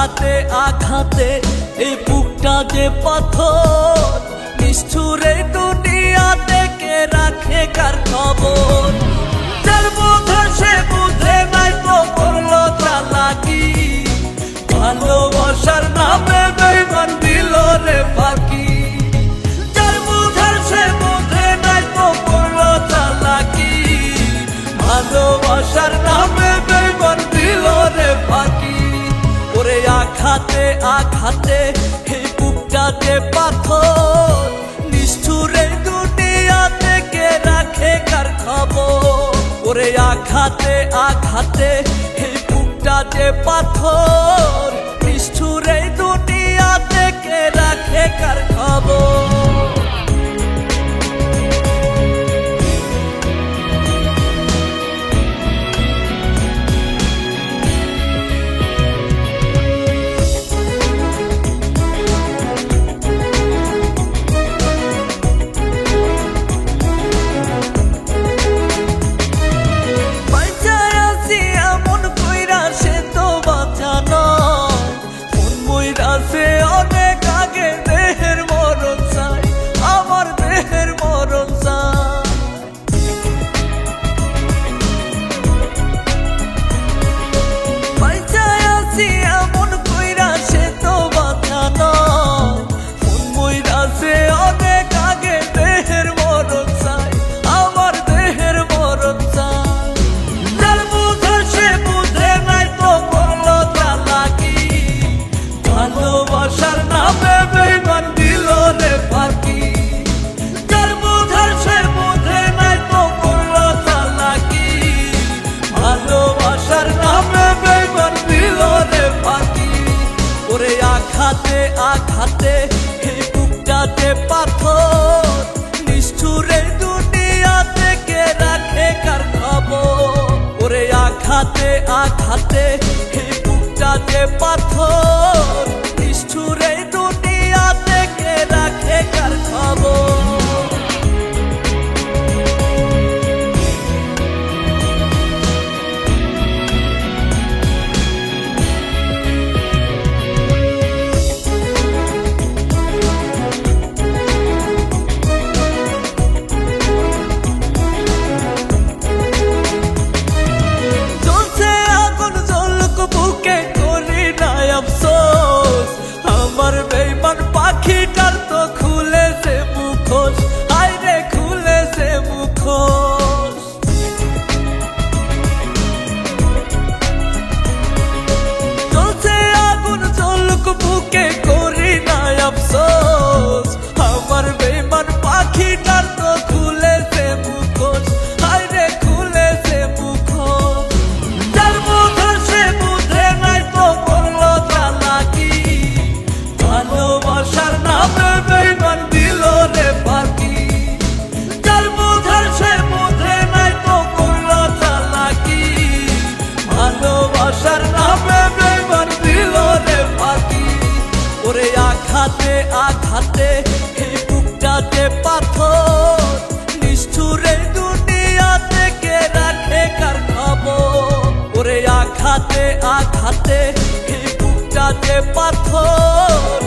আঘাতে আঘাতে এই বুকটা যে পাথর, নিষ্ঠুরে দুনিয়াতে কে রাখে কার খবর। যার বোঝা সে বুঝে নাই তো করলো চালাকি, ভালোবাসার নামে বেঈমান দিল রে ফাঁকি। যার বোঝা সে বুঝে নাই তো করলো চালাকি, ভালোবাসার নামে বেঈমান দিল রে ফাঁকি। ওরে আঘাতে আঘাতে এই বুকটা যে পাথর, নিষ্ঠুরে দুনিয়াতে কে রাখে কার খবর। ওরে আঘাতে আঘাতে এই বুকটা যে পাথর, নিষ্ঠুরে দুনিয়াতে কে রাখে কার খবর। অনেক আগে দেহের মরণ চাই, আমার দেহের মরণ চাই। পয়সায় আছি এমন কইরা সে তো বাঁচা নয়, মন মইরাছে অনেক আগে দেহের মরণ চাই, আমার দেহের মরণ চাই। যার বুঝে সে বুঝে নাই তো করলো চালাকি, ভালোবাসার নামে বেঈমান দিল রে ফাঁকি। যার বোঝা সে বুঝে নাই তো করলো চালাকি, ভালোবাসার নামে বেঈমান দিল রে ফাঁকি। ওরে আঘাতে আঘাতে এই বুকটা যে পাথর, নিষ্ঠুরে দুনিয়াতে কে রাখে কার খবর। ওরে আঘাতে আঘাতে এই বুকটা যে পাথর, নিষ্ঠুরে দুনিয়াতে কে রাখে কার খবর। জ্বলছে আগুন জ্বলুক বুকে করি না আফসোস, আমার বেঈমান পাখিটার তো খুলেছে মুখোশ, আইরে খুলেছে মুখোশ। জ্বলছে আগুন জ্বলুক বুকে করি না আফসোস, আমার বেঈমান পাখিটার তো খুলেছে মুখোশ, আইরে খুলেছে মুখোশ। যার বোঝা সে বুঝে নাই তো করলো চালাকি, ভালোবাসার নামে বেঈমান দিল রে ফাঁকি। যার বোঝা সে বুঝে নাই তো করলো চালাকি, ভালোবাসার নামে বেঈমান দিল রে ফাঁকি। ওরে আঘাতে আঘাতে এই বুকটা যে পাথর, নিষ্ঠুরে দুনিয়াতে কে রাখে কার খবর। ওরে আঘাতে আঘাতে এই বুকটা যে পাথর,